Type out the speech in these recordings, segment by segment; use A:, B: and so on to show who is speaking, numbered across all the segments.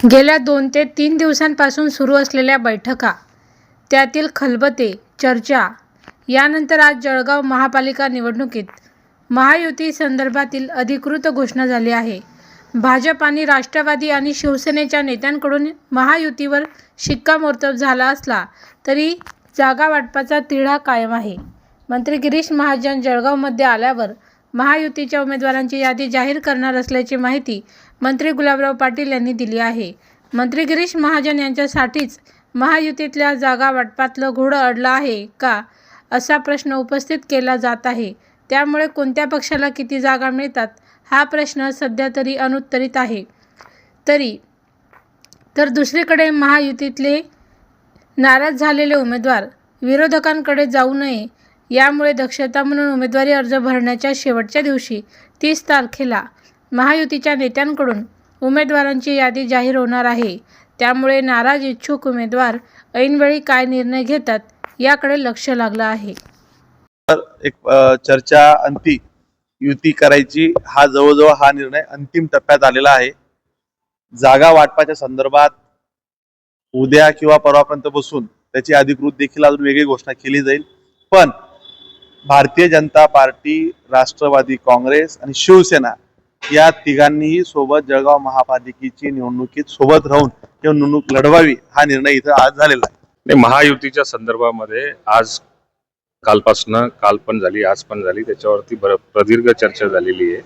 A: गेल्या 2 ते 3 दिवसांपासून सुरू असलेल्या बैठका, त्यातील खलबते, चर्चा यानंतर आज जळगाव महापालिका निवडणुकीत महायुती संदर्भातील अधिकृत घोषणा झाली आहे. भाजप आणि राष्ट्रवादी आणि शिवसेनेच्या नेत्यांकडून महायुतीवर शिक्कामोर्तब झाला असला तरी जागा वाटपाचा तिढा कायम आहे. मंत्री गिरीश महाजन जळगावमध्ये आल्यावर महायुतीच्या उमेदवारांची यादी जाहीर करणार असल्याची माहिती मंत्री गुलाबराव पाटील यांनी दिली आहे. मंत्री गिरीश महाजन यांच्यासाठीच महायुतीतल्या जागा वाटपातलं घोडं अडलं आहे का, असा प्रश्न उपस्थित केला जात आहे. त्यामुळे कोणत्या पक्षाला किती जागा मिळतात हा प्रश्न सध्या तरी अनुत्तरित आहे. तर दुसरीकडे महायुतीतले नाराज झालेले उमेदवार विरोधकांकडे जाऊ नये यामुळे दक्षता म्हणून उमेदवारी अर्ज भरण्याच्या शेवटच्या दिवशी 30 तारखेला महायुतीच्या नेत्यांकडून उमेदवारांची यादी जाहीर होणार आहे. त्यामुळे नाराज इच्छुक उमेदवार ऐनवेळी काय निर्णय घेतात याकडे लक्ष लागलं आहे.
B: एक चर्चा अंती युती करायची हा जवळजवळ हा निर्णय अंतिम टप्प्यात आलेला आहे. जागा वाटपाच्या संदर्भात उद्या किंवा परवापर्यंत बसून त्याची अधिकृत देखील अजून वेगळी घोषणा केली जाईल. पण भारतीय जनता पार्टी, राष्ट्रवादी काँग्रेस आणि शिवसेना या तिघांनीही सोबत जळगाव महापालिकेची निवडणुकीत सोबत राहून निवडणूक लढवावी हा निर्णय इथं आज झालेला आहे.
C: महायुतीच्या संदर्भामध्ये आज काल पण झाली, आज पण झाली, त्याच्यावरती प्रदीर्घ चर्चा झालेली आहे.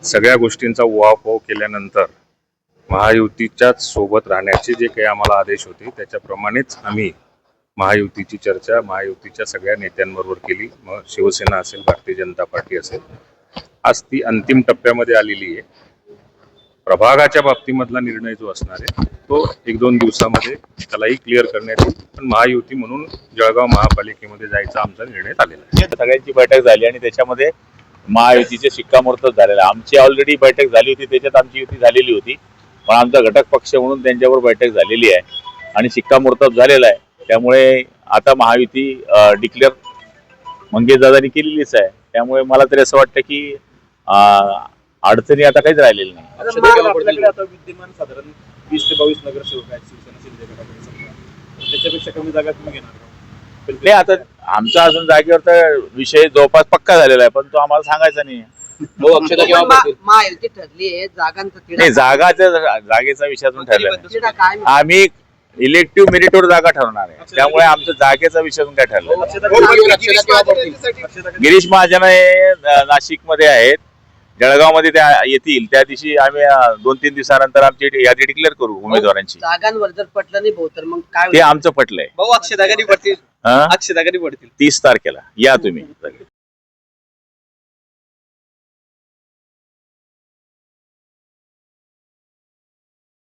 C: सगळ्या गोष्टींचा उहापोह केल्यानंतर महायुतीच्याच सोबत राहण्याचे जे काही आम्हाला आदेश होते त्याच्याप्रमाणेच आम्ही महायुतीची चर्चा महायुतीच्या सगळ्या नेत्यांबरोबर केली. मग शिवसेना असेल, भारतीय जनता पार्टी असेल, आज ती अंतिम टप्प्यामध्ये आलेली आहे. प्रभागाच्या बाबतीमधला निर्णय जो असणार आहे तो 1-2 दिवसामध्ये त्यालाही क्लिअर करण्यात येईल. पण महायुती म्हणून जळगाव महापालिकेमध्ये जायचा आमचा निर्णय झालेला आहे.
D: सगळ्यांची बैठक झाली आणि त्याच्यामध्ये महायुतीचे शिक्कामोर्तब झालेलं आहे. आमची ऑलरेडी बैठक झाली होती, त्याच्यात आमची युती झालेली होती, पण आमचा घटक पक्ष म्हणून त्यांच्यावर बैठक झालेली आहे आणि शिक्कामोर्तब झालेला आहे. त्यामुळे आता महायुती डिक्लेअर मंगेशदादांनी केलेलीच आहे. त्यामुळे मला तरी असं वाटतं की अडचणी आता काहीच राहिलेली नाही.
E: आता विद्यमान साधारण 20 ते 22 नगरसेवक आहेत शिवसेना शिंदे गटामध्ये. त्याच्यापेक्षा कमी जागा तुम्ही घेणार
D: नाही, आता आमचा अजून जागेवर तर विषय जवळपास पक्का झालेला आहे, पण तो आम्हाला सांगायचा नाही. नाही, जागेचा विषय अजून ठरला नाही. आम्ही इलेक्टिव्ह मेरिटवर जागा ठरवणार आहे. त्यामुळे आमच्या जागेचा विषय अजून काय ठरला नाही. गिरीश महाजन हे नाशिक मध्ये आहेत, जळगाव मध्ये त्या येतील त्या दिवशी आम्ही 2-3 दिवसानंतर आमची यादी डिक्लेअर करू उमेदवारांची.
F: जागांवर जर पटलं नाही भाऊ तर मग काय
D: ते आमचं पटलंय.
E: भाऊ अक्षय दागारी पडतील
D: 30 तारखेला या तुम्ही.